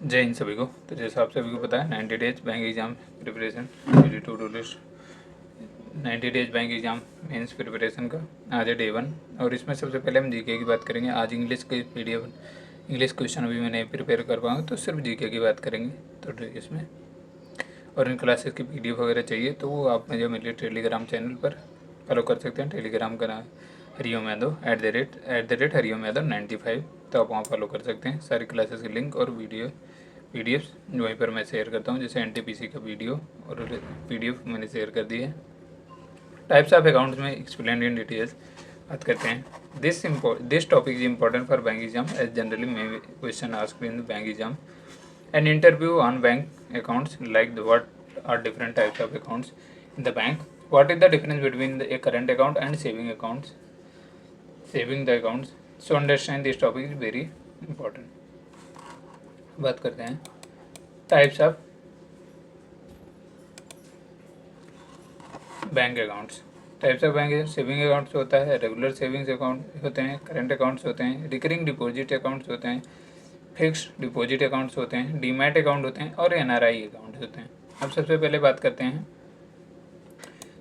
जय हिंद सभी को। तो जैसा आप सभी को पता है 90 days bank exam preparation daily to do list 90 days bank exam mains preparation का आज है डे 1 और इसमें सबसे पहले हम जीके की बात करेंगे। आज इंग्लिश के पीडीएफ इंग्लिश क्वेश्चन अभी मैं नहीं प्रिपेयर कर पाऊँगा, तो सिर्फ जीके की बात करेंगे। तो इसमें और इन क्लासेस की पीडीएफ वगैरह चाहिए तो वो आप मुझे मेरे टेलीग्राम चैनल पर फॉलो कर सकते हैं। टेलीग्राम का नाम हरिओम यादव @ हरिओम यादव 95। तो आप वहाँ फॉलो कर सकते हैं। सारी क्लासेस की लिंक और पीडीएफ वहीं पर मैं शेयर करता हूँ। जैसे एनटीपीसी का वीडियो और पीडीएफ मैंने शेयर कर दी है। टाइप्स ऑफ अकाउंट्स में एक्सप्लेन इन डिटेल्स बात करते हैं। This topic is important for bank exam as generally may question asked in bank exam and interview on bank accounts like what are different types of accounts in the bank, what is the difference between a current account and saving the accounts. So understand this topic is very important. बात करते हैं types of bank accounts. Types of bank saving accounts होता है, regular savings account होते हैं, current accounts होते हैं, recurring deposit accounts होते हैं, फिक्स्ड डिपॉजिट अकाउंट्स होते हैं, डीमैट अकाउंट होते हैं और एनआरआई अकाउंट्स होते हैं। अब सबसे पहले बात करते हैं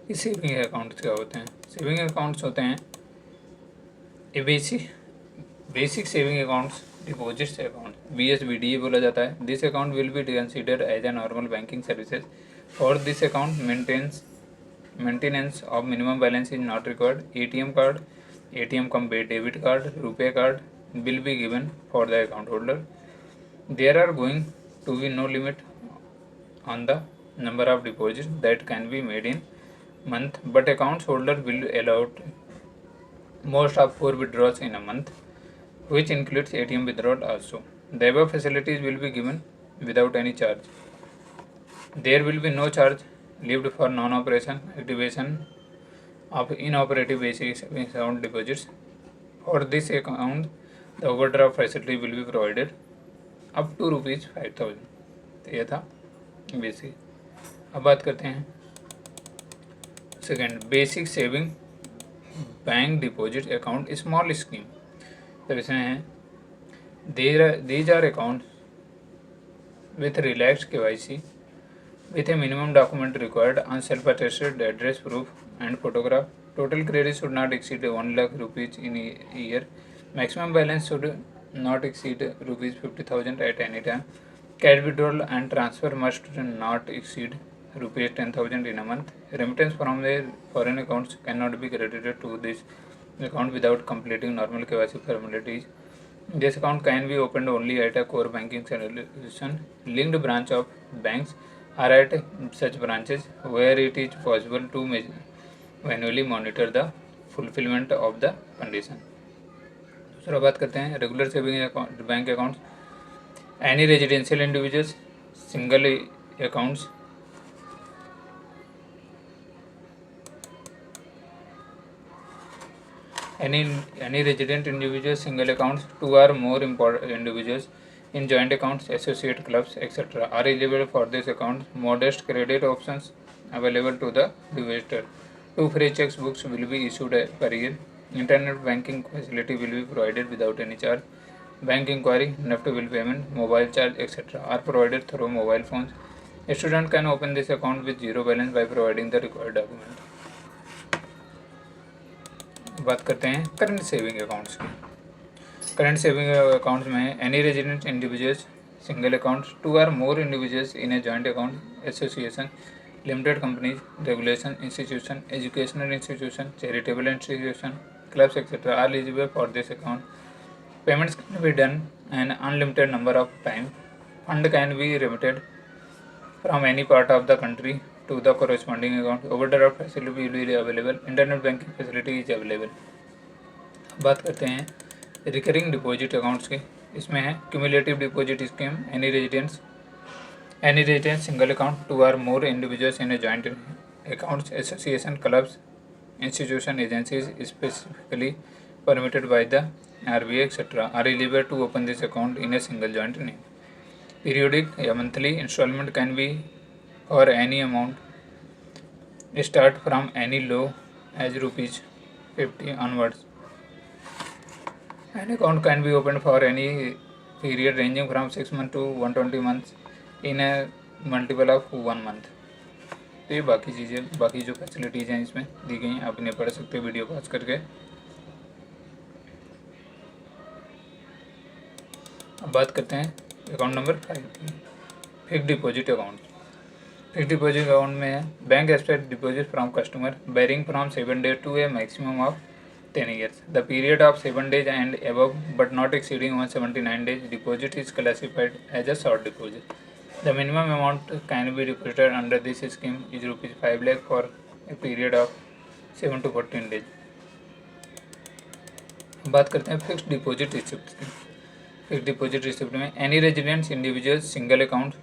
कि सेविंग अकाउंट्स क्या होते हैं। सेविंग अकाउंट्स होते हैं a basic saving accounts deposits account, BSBDE बोला जाता है। This account will be considered as a normal banking services. For this account maintenance of minimum balance is not required. ATM cum debit card, RuPay card will be given for the account holder. There are going to be no limit on the number of deposits that can be made in month, but account holder will allow most of 4 withdrawals in a month, which includes ATM withdrawal also. The above facilities will be given without any charge. There will be no charge levied for non-operation activation of inoperative basic savings account deposits. For this account, the overdraft facility will be provided up to ₹5,000। तो ये था basic. अब बात करते हैं second, basic saving bank deposit account small scheme. तो इसमें है these are account with relaxed KYC with a minimum document required on self-attested address proof and photograph. Total credit should not exceed 1 lakh rupees in a year. Maximum balance should not exceed rupees 50,000 at any time. Cash withdrawal and transfer must not exceed rupees 10,000 in a month. Remittance from the foreign accounts cannot be credited to this account without completing normal KYC formalities. This account can be opened only at a core banking solution. Linked branch of banks are at such branches where it is possible to manually monitor the fulfillment of the condition. दूसरा बात करते हैं regular saving bank accounts. Any residential individuals single accounts any resident individual single accounts, 2 or more individuals in joint accounts, associate clubs, etc. are eligible for this account. Modest credit options available to the depositor. 2 free checks books will be issued per year. Internet banking facility will be provided without any charge. Bank inquiry, NEFT bill payment, mobile charge, etc. are provided through mobile phones. A student can open this account with zero balance by providing the required document. बात करते हैं current saving accounts की। Current saving accounts में any resident individuals single accounts, 2 or more individuals in a joint account, association, limited companies, regulation institution, educational institution, charitable institution, clubs, etc. are eligible for this account. Payments can be done an unlimited number of times. Fund can be remitted from any part of the country to the corresponding account. Overdraft facility will be available. Internet banking facility is available. बात करते हैं recurring deposit accounts की। इसमें है cumulative deposit scheme, any residence single account, 2 or more individuals in a joint accounts, association, clubs, institution, agencies specifically permitted by the RBI, etc. are eligible to open this account in a single joint name. Periodic या monthly installment can be for any amount start from any low as ₹50 onwards. An account can be opened for any period ranging from 6 month to 120 months in a multiple of 1 month. तो ये बाकी चीज़ें, बाकी जो facilities हैं इसमें दी गई हैं, आप इन्हें पढ़ सकते हो वीडियो पॉज करके। अब बात करते हैं अकाउंट नंबर 5 की, fix deposit account. Fix deposit account में है bank expect deposit from customer bearing from 7 days to a maximum of 10 years. The period of 7 days and above but not exceeding 179 days deposit is classified as a short deposit. The minimum amount can be deposited under this scheme is rupees 5 lakh for a period of 7 to 14 days. बात करते हैं fixed deposit receipt की। Fixed deposit receipt में any residents individuals single account,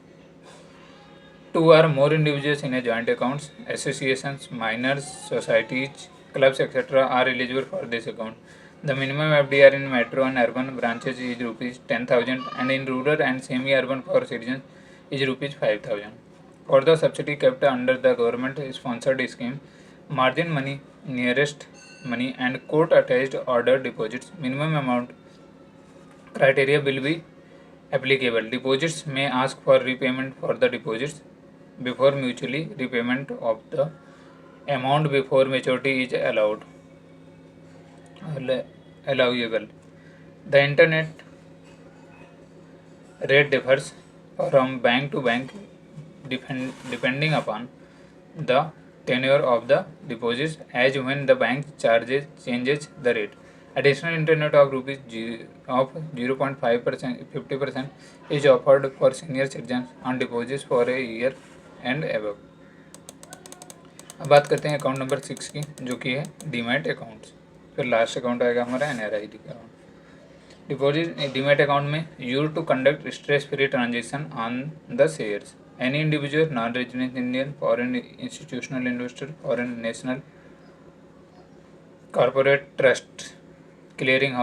2 or more individuals in a joint accounts, associations, minors, societies, clubs, etc. are eligible for this account. The minimum FDR in metro and urban branches is rupees 10,000 and in rural and semi-urban for citizens is rupees 5,000. For the subsidy kept under the government sponsored scheme, margin money, nearest money and court attached order deposits minimum amount criteria will be applicable. Deposits may ask for repayment for the deposits before mutually repayment of the amount before maturity is allowable. The internet rate differs from bank to bank depending upon the tenure of the deposits as when the bank changes the rate. Additional internet of rupees of 0.5% 50% is offered for senior citizens on deposits for a year and above. अब बात करते हैं account number 6 की, जो कि है demat accounts. फिर last account आएगा हमारा NRI अकाउंट। डिपॉजिट डीमैट अकाउंट में use to conduct stress free transaction on the shares any individual non resident Indian foreign institutional investor foreign national corporate trust clearing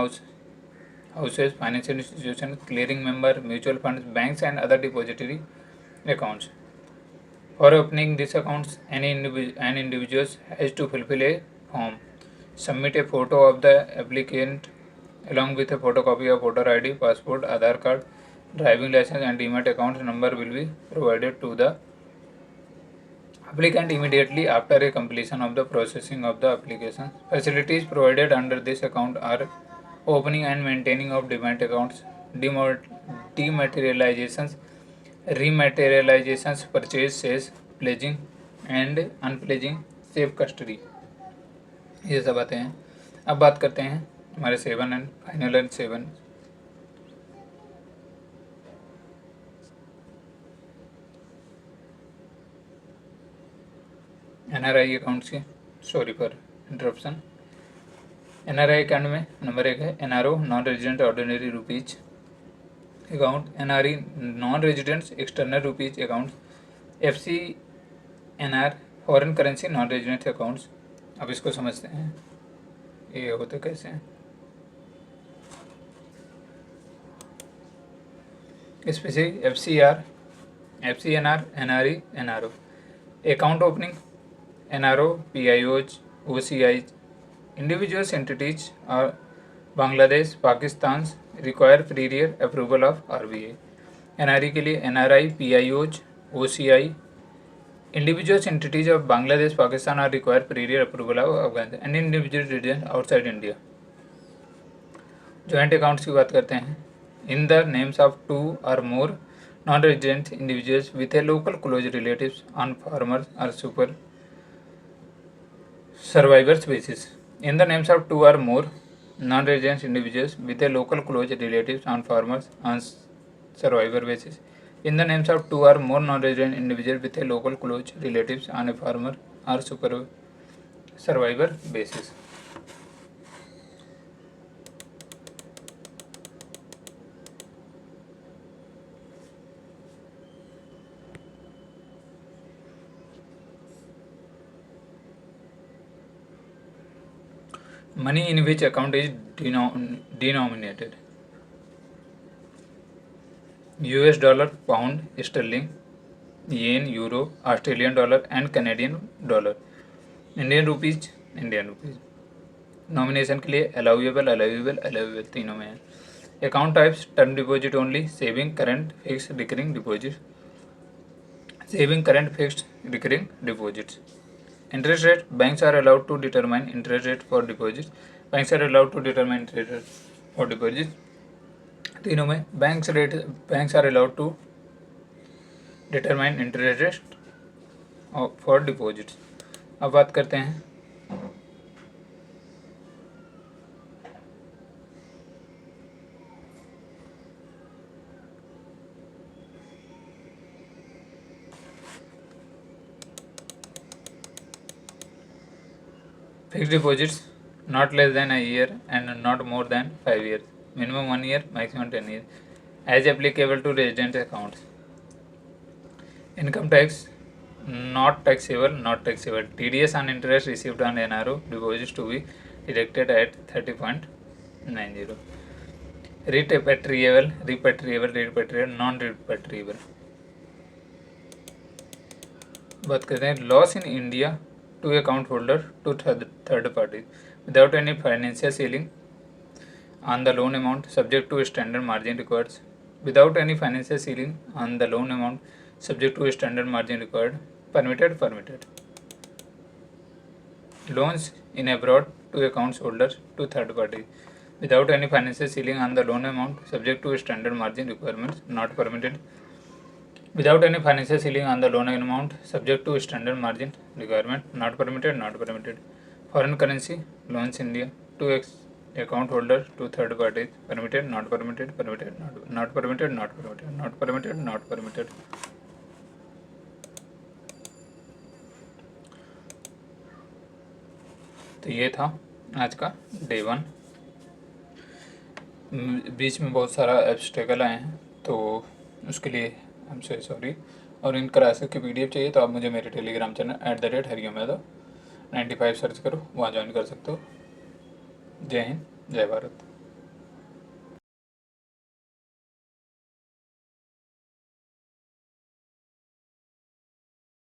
houses, financial institutions, clearing member, mutual funds, banks and other depository accounts. For opening these accounts, an individual has to fulfill a form, submit a photo of the applicant along with a photocopy of voter ID, passport, Aadhaar card, driving license and demat account number will be provided to the applicant immediately after a completion of the processing of the application. Facilities provided under this account are opening and maintaining of demat accounts, dematerializations, rematerializations, purchase, sales, pledging and unpledging, safe custody, ये सब बातें हैं। अब बात करते हैं हमारे 7 and final and 7 NRI accounts की। Sorry for interruption. NRI account में नंबर 1 है NRO non resident ordinary rupees account, NRE non residents external rupees account, FCNR foreign currency non resident accounts. अब इसको समझते हैं ये होते कैसे हैं। Specific FCNR, NRE, NRO। Account opening NRO, PIOs, OCIs, individuals entities or Bangladesh Pakistan require prior approval of RBI। NRE के लिए NRI, PIOs, OCI, individuals entities of Bangladesh Pakistan are require prior approval of Afghanistan and individual resident outside India. Joint accounts की बात करते हैं in the names of 2 or more non resident individuals with a local close relatives on farmers और super survivors basis. In the names of 2 or more non-resident individuals with a local close relatives on farmers on survivor basis. In the names of 2 or more non-resident individuals with a local close relatives on a farmer or survivor basis. Money in which account is denominated US dollar, pound sterling, yen, euro, Australian dollar and Canadian dollar, Indian rupees। Nomination के लिए allowable तीनों में है। Account types: term deposit only, saving, current, fixed, recurring deposits. Saving, current, fixed, recurring deposits. Interest rate: banks are allowed to determine interest rate for deposits. Banks are allowed to determine interest rate for deposits. तीनों में banks are allowed to determine interest rate for deposits. अब बात करते हैं fixed deposits, not less than a year and not more than 5 years. Minimum 1 year, maximum 10 years. As applicable to resident accounts. Income tax, not taxable. TDS on interest received on NRO deposits to be deducted at 30.90. Repatriable, non-repatriable. बात करते हैं loans in India to account holder to third party without any financial ceiling on the loan amount subject to standard margin required. Without any financial ceiling on the loan amount subject to standard margin required. Permitted. Loans in abroad to accounts holders to third party without any financial ceiling on the loan amount subject to standard margin requirements. Not permitted. Without any financial ceiling on the loan amount subject to standard margin requirement. Not permitted. Foreign currency loans India to account holder to third parties. Permitted, not permitted. तो ये था आज का day 1. बीच में बहुत सारा obstacle आए हैं तो उसके लिए हम से सॉरी. और इन क्लासेस की PDF चाहिए तो आप मुझे मेरे Telegram channel @Hariom Yadav 95 search करो, वहाँ ज्वाइन कर सकते हो. जय हिंद, जय भारत.